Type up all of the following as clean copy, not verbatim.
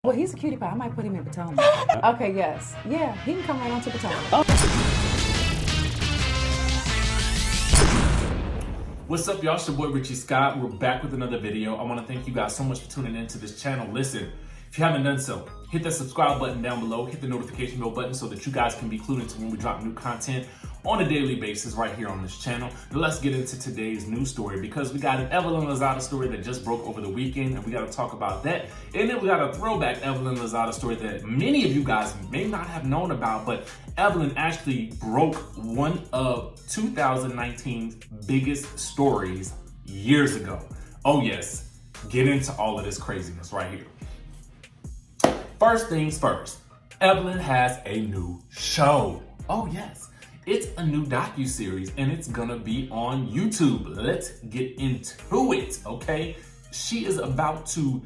Well, he's a cutie pie. I might put him in Potomac. Okay, yes. Yeah, he can come right on to Potomac. What's up, y'all? It's your boy Richie Scott. We're back with another video. I want to thank you guys so much for tuning into this channel. Listen, if you haven't done so, hit that subscribe button down below, hit the notification bell button so that you guys can be clued into when we drop new content on a daily basis right here on this channel. Now let's get into today's news story, because we got an Evelyn Lozada story that just broke over the weekend, and we got to talk about that. And then we got a throwback Evelyn Lozada story that many of you guys may not have known about, but Evelyn actually broke one of 2019's biggest stories years ago. Oh yes, get into all of this craziness right here. First things first, Evelyn has a new show. Oh yes. It's a new docuseries and it's gonna be on YouTube. Let's get into it, okay? She is about to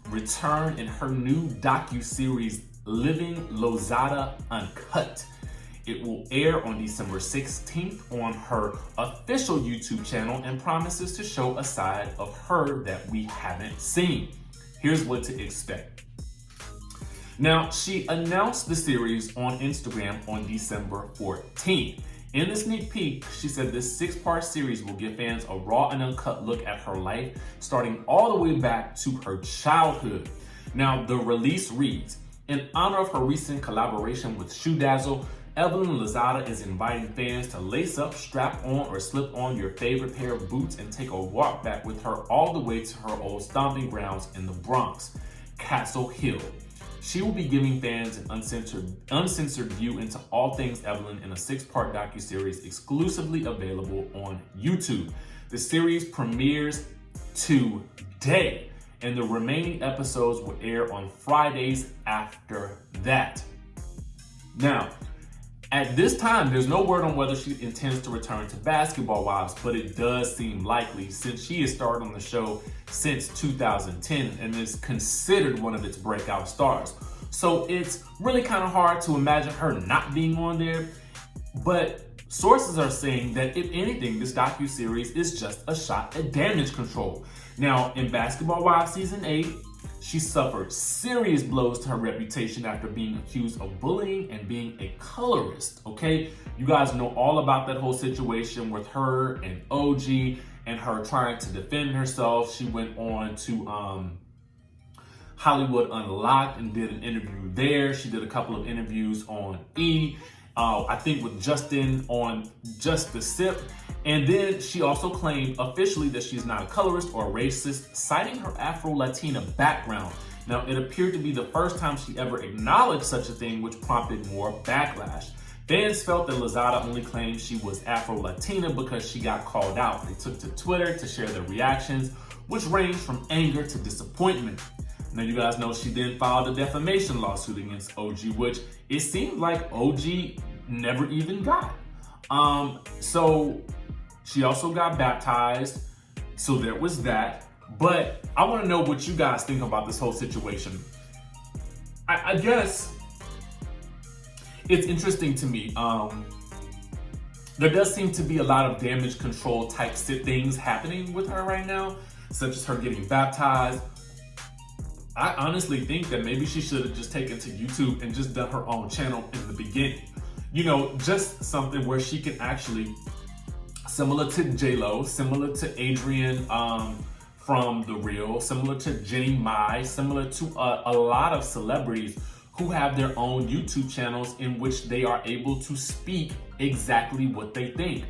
return in her new docuseries, EVELYN LOZADA UNCUT. It will air on December 16th on her official YouTube channel and promises to show a side of her that we haven't seen. Here's what to expect. Now, she announced the series on Instagram on December 14th. In the sneak peek, she said this 6-part series will give fans a raw and uncut look at her life, starting all the way back to her childhood. Now, the release reads, in honor of her recent collaboration with Shoe Dazzle, Evelyn Lozada is inviting fans to lace up, strap on, or slip on your favorite pair of boots and take a walk back with her all the way to her old stomping grounds in the Bronx, Castle Hill. She will be giving fans an uncensored view into all things Evelyn in a 6-part docuseries exclusively available on YouTube. The series premieres today, and the remaining episodes will air on Fridays after that. Now, at this time, there's no word on whether she intends to return to Basketball Wives, but it does seem likely since she has starred on the show since 2010 and is considered one of its breakout stars. So it's really kind of hard to imagine her not being on there, but sources are saying that if anything, this docuseries is just a shot at damage control. Now, in Basketball Wives Season 8, she suffered serious blows to her reputation after being accused of bullying and being a colorist, okay? You guys know all about that whole situation with her and OG and her trying to defend herself. She went on to Hollywood Unlocked and did an interview there. She did a couple of interviews on I think with Justin on Just the Sip. And then she also claimed officially that she's not a colorist or a racist, citing her Afro-Latina background. Now, it appeared to be the first time she ever acknowledged such a thing, which prompted more backlash. Fans felt that Lozada only claimed she was Afro-Latina because she got called out. They took to Twitter to share their reactions, which ranged from anger to disappointment. Now, you guys know she then filed a defamation lawsuit against OG, which it seemed like OG never even got. So she also got baptized, so there was that. But I want to know what you guys think about this whole situation. I guess it's interesting to me. There does seem to be a lot of damage control type things happening with her right now, such as her getting baptized. I honestly think that maybe she should have just taken to YouTube and just done her own channel in the beginning. You know, just something where she can actually, similar to J-Lo, similar to Adrian from The Real, similar to Jenny Mai, similar to a lot of celebrities who have their own YouTube channels in which they are able to speak exactly what they think.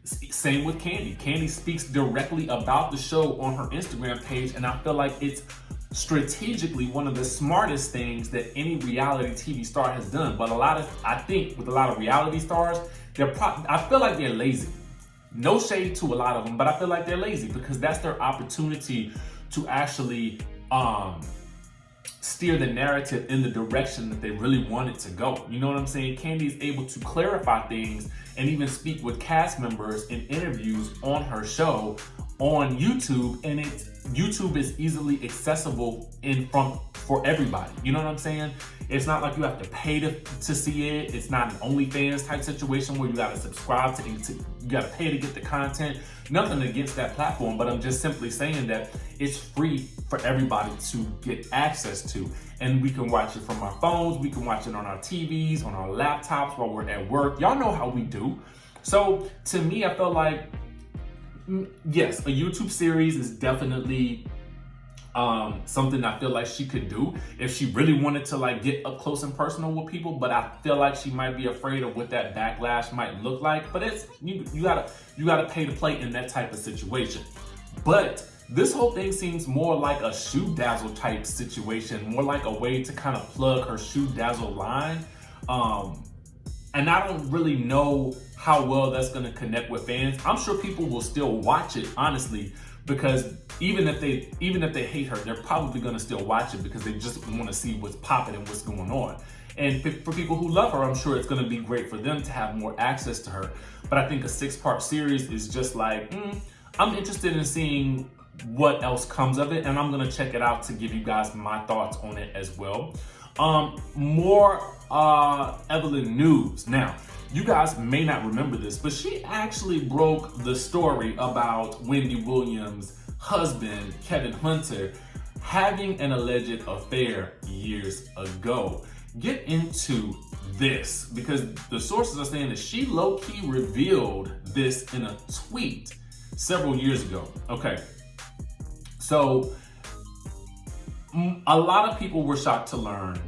Same with Kandi. Kandi speaks directly about the show on her Instagram page, and I feel like it's strategically one of the smartest things that any reality TV star has done. But I think with a lot of reality stars, I feel like they're lazy. No shade to a lot of them, but I feel like they're lazy because that's their opportunity to actually steer the narrative in the direction that they really want it to go. You know what I'm saying? Kandi is able to clarify things and even speak with cast members in interviews on her show on YouTube, and YouTube is easily accessible for everybody. You know what I'm saying? It's not like you have to pay to see it. It's not an OnlyFans type situation where you gotta subscribe to you gotta pay to get the content. Nothing against that platform, but I'm just simply saying that it's free for everybody to get access to. And we can watch it from our phones, we can watch it on our TVs, on our laptops while we're at work. Y'all know how we do. So to me, I felt like, yes, a YouTube series is definitely something I feel like she could do if she really wanted to like get up close and personal with people, but I feel like she might be afraid of what that backlash might look like. But it's you gotta pay to play in that type of situation. But this whole thing seems more like a shoe dazzle type situation, more like a way to kind of plug her shoe dazzle line. And I don't really know how well that's gonna connect with fans. I'm sure people will still watch it, honestly, because even if they hate her, they're probably gonna still watch it because they just wanna see what's popping and what's going on. And for people who love her, I'm sure it's gonna be great for them to have more access to her. But I think a 6-part series is just like, I'm interested in seeing what else comes of it, and I'm gonna check it out to give you guys my thoughts on it as well. More Evelyn news. Now, you guys may not remember this, but she actually broke the story about Wendy Williams' husband, Kevin Hunter, having an alleged affair years ago. Get into this, because the sources are saying that she low-key revealed this in a tweet several years ago. Okay, so a lot of people were shocked to learn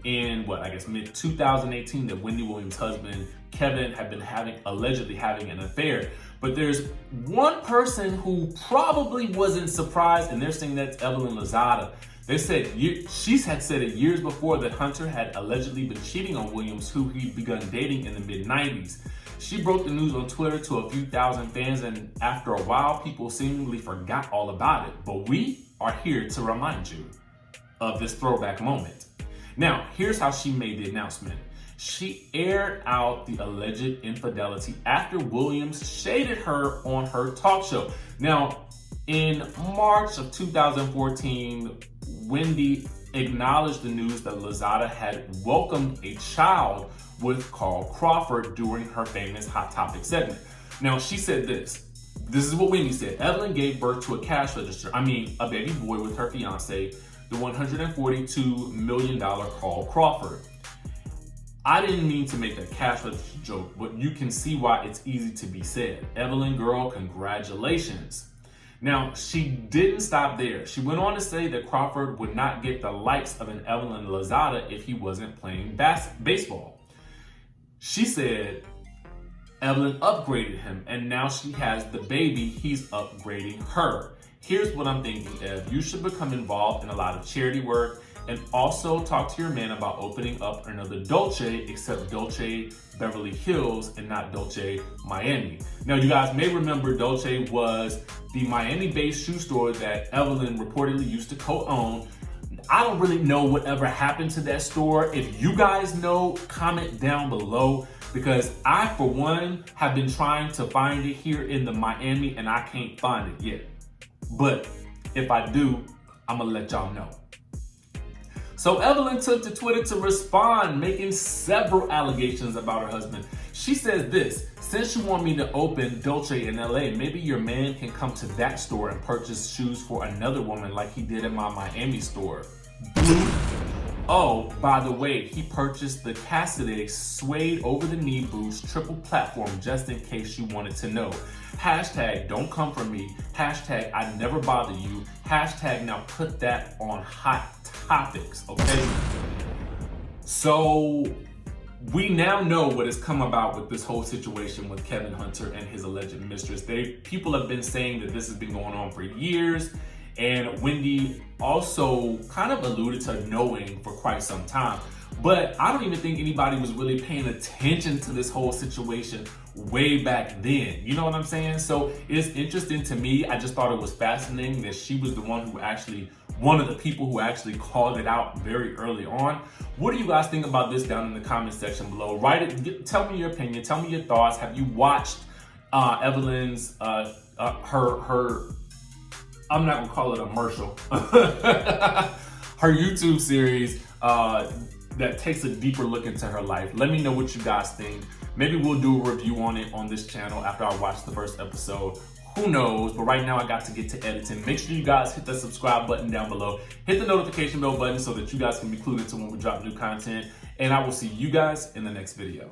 in mid-2018 that Wendy Williams' husband, Kevin, had been allegedly having an affair. But there's one person who probably wasn't surprised, and they're saying that's Evelyn Lozada. They said, she had said it years before that Hunter had allegedly been cheating on Williams, who he'd begun dating in the mid-90s. She broke the news on Twitter to a few thousand fans, and after a while, people seemingly forgot all about it. But we are here to remind you of this throwback moment. Now, here's how she made the announcement. She aired out the alleged infidelity after Williams shaded her on her talk show. Now, in March of 2014, Wendy acknowledged the news that Lozada had welcomed a child with Carl Crawford during her famous Hot Topic segment. Now, she said this. This is what Wendy said. Evelyn gave birth to a baby boy with her fiance, the $142 million Carl Crawford. I didn't mean to make a cash register joke, but you can see why it's easy to be said. Evelyn, girl, congratulations. Now, she didn't stop there. She went on to say that Crawford would not get the likes of an Evelyn Lozada if he wasn't playing baseball. She said Evelyn upgraded him, and now she has the baby, he's upgrading her. Here's what I'm thinking, Ev. You should become involved in a lot of charity work, and also talk to your man about opening up another Dolce, except Dolce Beverly Hills and not Dolce Miami. Now, you guys may remember Dolce was the Miami-based shoe store that Evelyn reportedly used to co-own. I don't really know whatever happened to that store. If you guys know, comment down below, because I, for one, have been trying to find it here in the Miami and I can't find it yet. But if I do, I'm gonna let y'all know. So Evelyn took to Twitter to respond, making several allegations about her husband. She says this: since you want me to open Dolce in LA, maybe your man can come to that store and purchase shoes for another woman like he did in my Miami store. Oh, by the way, he purchased the Cassidy suede over-the-knee boost triple platform just in case you wanted to know. Hashtag don't come for me. Hashtag I never bother you. Hashtag now put that on Hot Topics, okay? So we now know what has come about with this whole situation with Kevin Hunter and his alleged mistress. People have been saying that this has been going on for years, and Wendy also kind of alluded to knowing for quite some time. But I don't even think anybody was really paying attention to this whole situation way back then. You know what I'm saying? So it's interesting to me. I just thought it was fascinating that she was the one of the people who actually called it out very early on. What do you guys think about this down in the comment section below? Write it, tell me your opinion, tell me your thoughts. Have you watched Evelyn's, her I'm not gonna call it a commercial. her YouTube series that takes a deeper look into her life. Let me know what you guys think. Maybe we'll do a review on it on this channel after I watch the first episode. Who knows? But right now I got to get to editing. Make sure you guys hit that subscribe button down below. Hit the notification bell button so that you guys can be clued into when we drop new content. And I will see you guys in the next video.